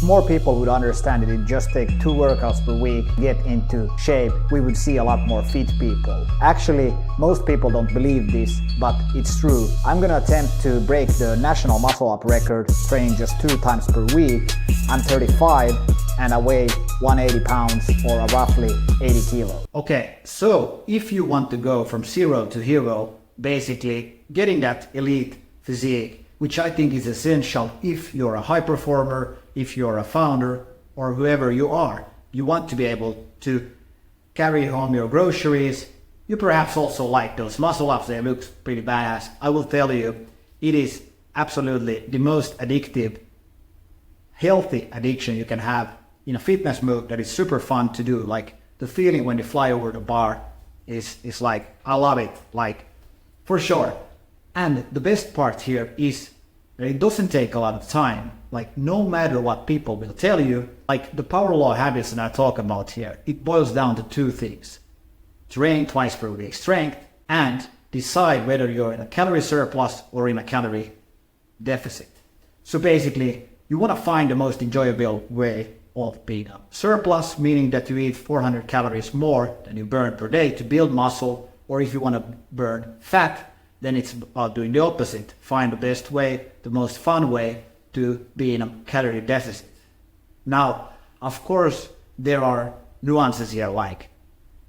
more people would understand it, it just takes 2 workouts per week, get into shape, we would see a lot more fit people. Actually, most people don't believe this, but it's true. I'm gonna attempt to break the national muscle up record, training just 2 times per week. I'm 35 and I weigh 180 pounds or roughly 80 kilos. Okay, so if you want to go from zero to hero, basically getting that elite physique, which I think is essential if you're a high performer, if you're a founder, or whoever you are. You want to be able to carry home your groceries. You perhaps also like those muscle ups, they look pretty badass. I will tell you, it is absolutely the most addictive, healthy addiction you can have in a fitness move that is super fun to do. Like the feeling when you fly over the bar is like, I love it, like for sure. And the best part here is that it doesn't take a lot of time. Like no matter what people will tell you, like the power law habits that I talk about here, it boils down to 2 things. Train twice per week strength and decide whether you're in a calorie surplus or in a calorie deficit. So basically, you want to find the most enjoyable way of being a surplus, meaning that you eat 400 calories more than you burn per day to build muscle, or if you want to burn fat, then it's about doing the opposite. Find the best way, the most fun way to be in a calorie deficit. Now, of course, there are nuances here, like,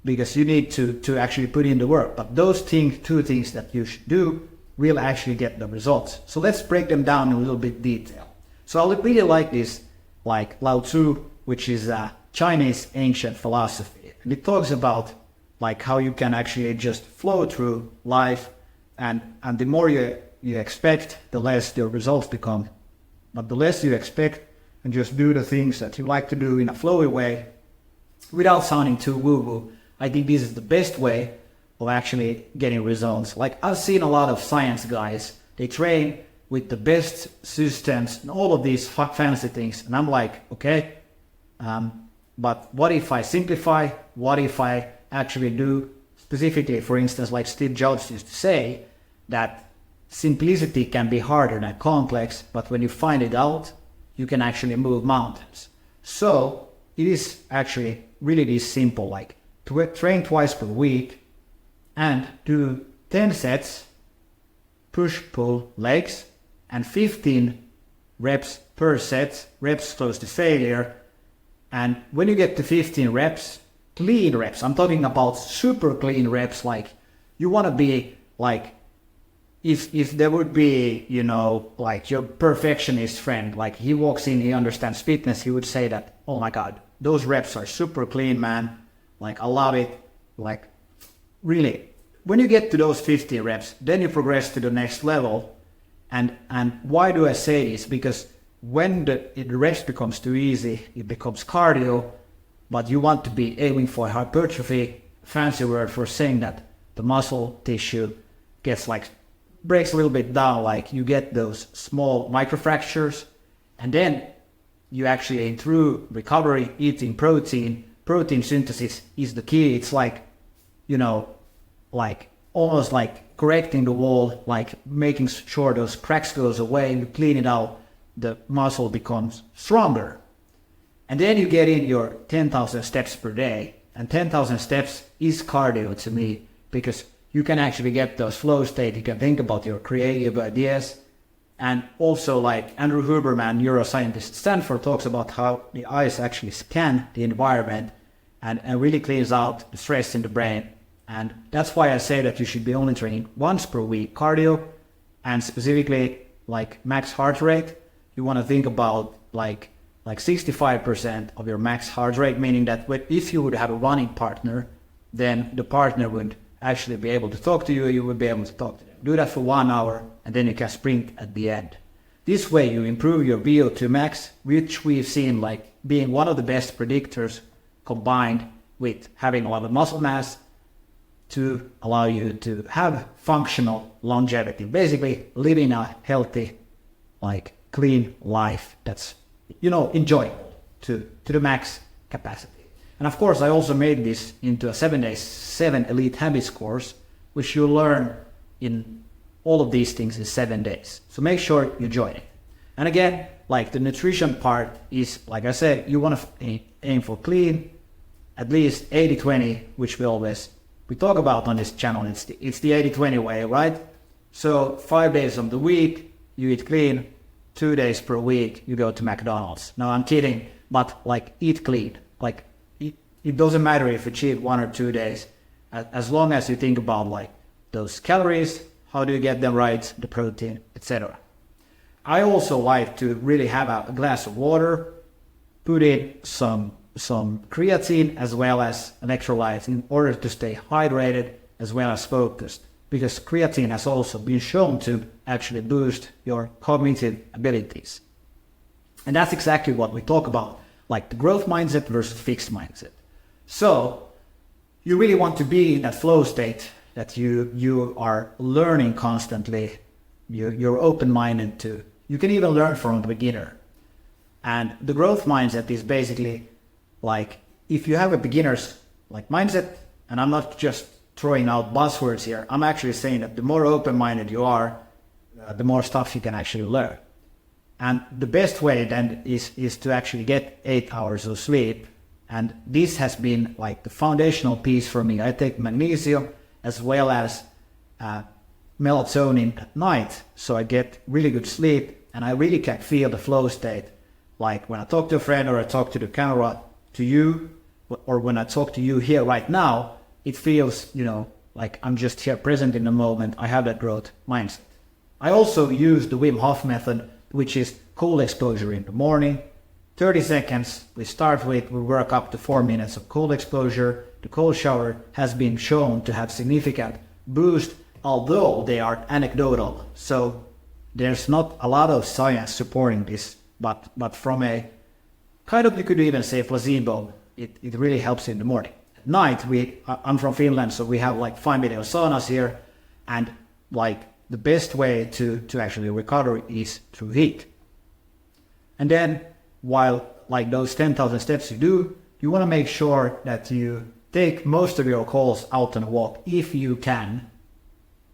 because you need to actually put in the work, but those 2 things that you should do will actually get the results. So let's break them down in a little bit detail. So I really like this, like Lao Tzu, which is a Chinese ancient philosophy. And it talks about like how you can actually just flow through life, and the more you expect, the less your results become. But the less you expect and just do the things that you like to do in a flowy way, without sounding too woo-woo, I think this is the best way of actually getting results. Like I've seen a lot of science guys, they train with the best systems and all of these fancy things. And I'm like, okay, but what if I simplify? What if I actually do specifically, for instance, like Steve Jobs used to say, that simplicity can be harder than complex, but when you find it out, you can actually move mountains. So it is actually really this simple, like to train twice per week and do 10 sets, push-pull legs, and 15 reps per set, reps close to failure. And when you get to 15 reps, clean reps, I'm talking about super clean reps, like you want to be like, if there would be, you know, like your perfectionist friend, like he walks in, he understands fitness, he would say that, oh my God, those reps are super clean, man. Like I love it. Like really, when you get to those 15 reps, then you progress to the next level. And why do I say this? Because when the rest becomes too easy, it becomes cardio, but you want to be aiming for hypertrophy, fancy word for saying that the muscle tissue gets like, breaks a little bit down, like you get those small microfractures, and then you actually, through recovery, eating protein synthesis is the key. It's like, you know, like almost like correcting the wall, like making sure those cracks goes away, you clean it out, the muscle becomes stronger. And then you get in your 10,000 steps per day, and 10,000 steps is cardio to me, because you can actually get those flow state, you can think about your creative ideas. And also like Andrew Huberman, neuroscientist at Stanford, talks about how the eyes actually scan the environment and really cleans out the stress in the brain. And that's why I say that you should be only training once per week cardio, and specifically like max heart rate. You want to think about like 65% of your max heart rate, meaning that if you would have a running partner, then the partner would actually be able to talk to you, you would be able to talk to them. Do that for 1 hour, and then you can sprint at the end. This way you improve your VO2 max, which we've seen like being one of the best predictors, combined with having a lot of muscle mass to allow you to have functional longevity. Basically living a healthy, like clean life that's, you know, enjoyable to the max capacity. And of course, I also made this into a 7-day, 7 elite habits course, which you'll learn in all of these things in 7 days. So make sure you join it. And again, like the nutrition part is, like I said, you want to aim for clean, at least 80-20, which we talk about on this channel. It's the 80-20 way, right? So 5 days of the week, you eat clean, 2 days per week, you go to McDonald's. No, I'm kidding, but like eat clean. Like it doesn't matter if you cheat 1 or 2 days, as long as you think about like those calories, how do you get them right, the protein, etc. I also like to really have a glass of water, put in some creatine as well as electrolytes in order to stay hydrated as well as focused, because creatine has also been shown to actually boost your cognitive abilities. And that's exactly what we talk about, like the growth mindset versus fixed mindset. So you really want to be in that flow state that you are learning constantly, you're open-minded to. You can even learn from the beginner. And the growth mindset is basically like, if you have a beginner's like mindset, and I'm not just throwing out buzzwords here, I'm actually saying that the more open-minded you are, the more stuff you can actually learn. And the best way then is to actually get 8 hours of sleep. And this has been like the foundational piece for me. I take magnesium as well as melatonin at night, so I get really good sleep, and I really can feel the flow state. Like when I talk to a friend, or I talk to the camera, to you, or when I talk to you here right now, it feels, like I'm just here present in the moment. I have that growth mindset. I also use the Wim Hof method, which is cold exposure in the morning. 30 seconds we start with, we work up to 4 minutes of cold exposure. The cold shower has been shown to have significant boost, although they are anecdotal. So there's not a lot of science supporting this, but from a kind of, you could even say placebo, it really helps in the morning. At night, I'm from Finland, so we have like 5-minute saunas here, and like the best way to actually recover is through heat. And then while like those 10,000 steps you do, you want to make sure that you take most of your calls out on a walk if you can,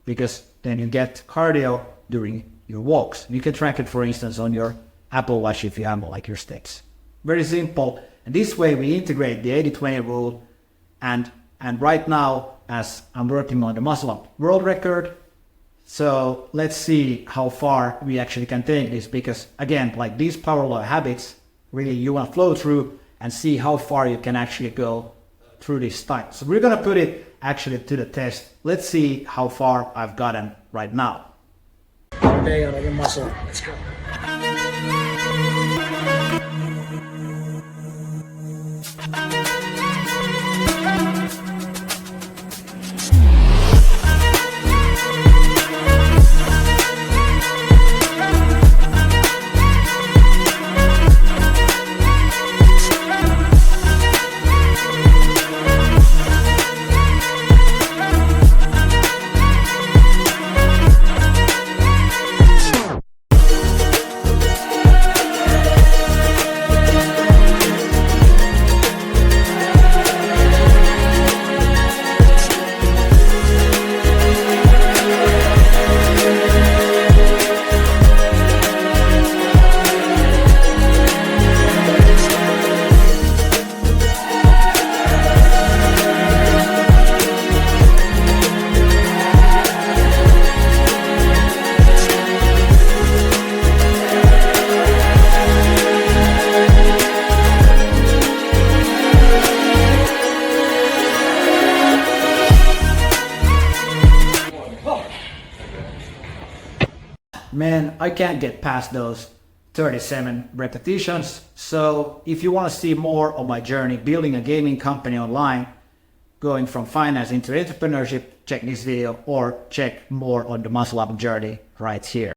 because then you get cardio during your walks. You can track it, for instance, on your Apple Watch if you have like your steps. Very simple. And this way we integrate the 80-20 rule. And right now, as I'm working on the muscle up world record, so let's see how far we actually can take this, because again, like these power law habits, really you want to flow through and see how far you can actually go through this time. So we're going to put it actually to the test. Let's see how far I've gotten right now. Day on every muscle. Let's go. Man, I can't get past those 37 repetitions. So if you want to see more of my journey building a gaming company online, going from finance into entrepreneurship, check this video or check more on the muscle up journey right here.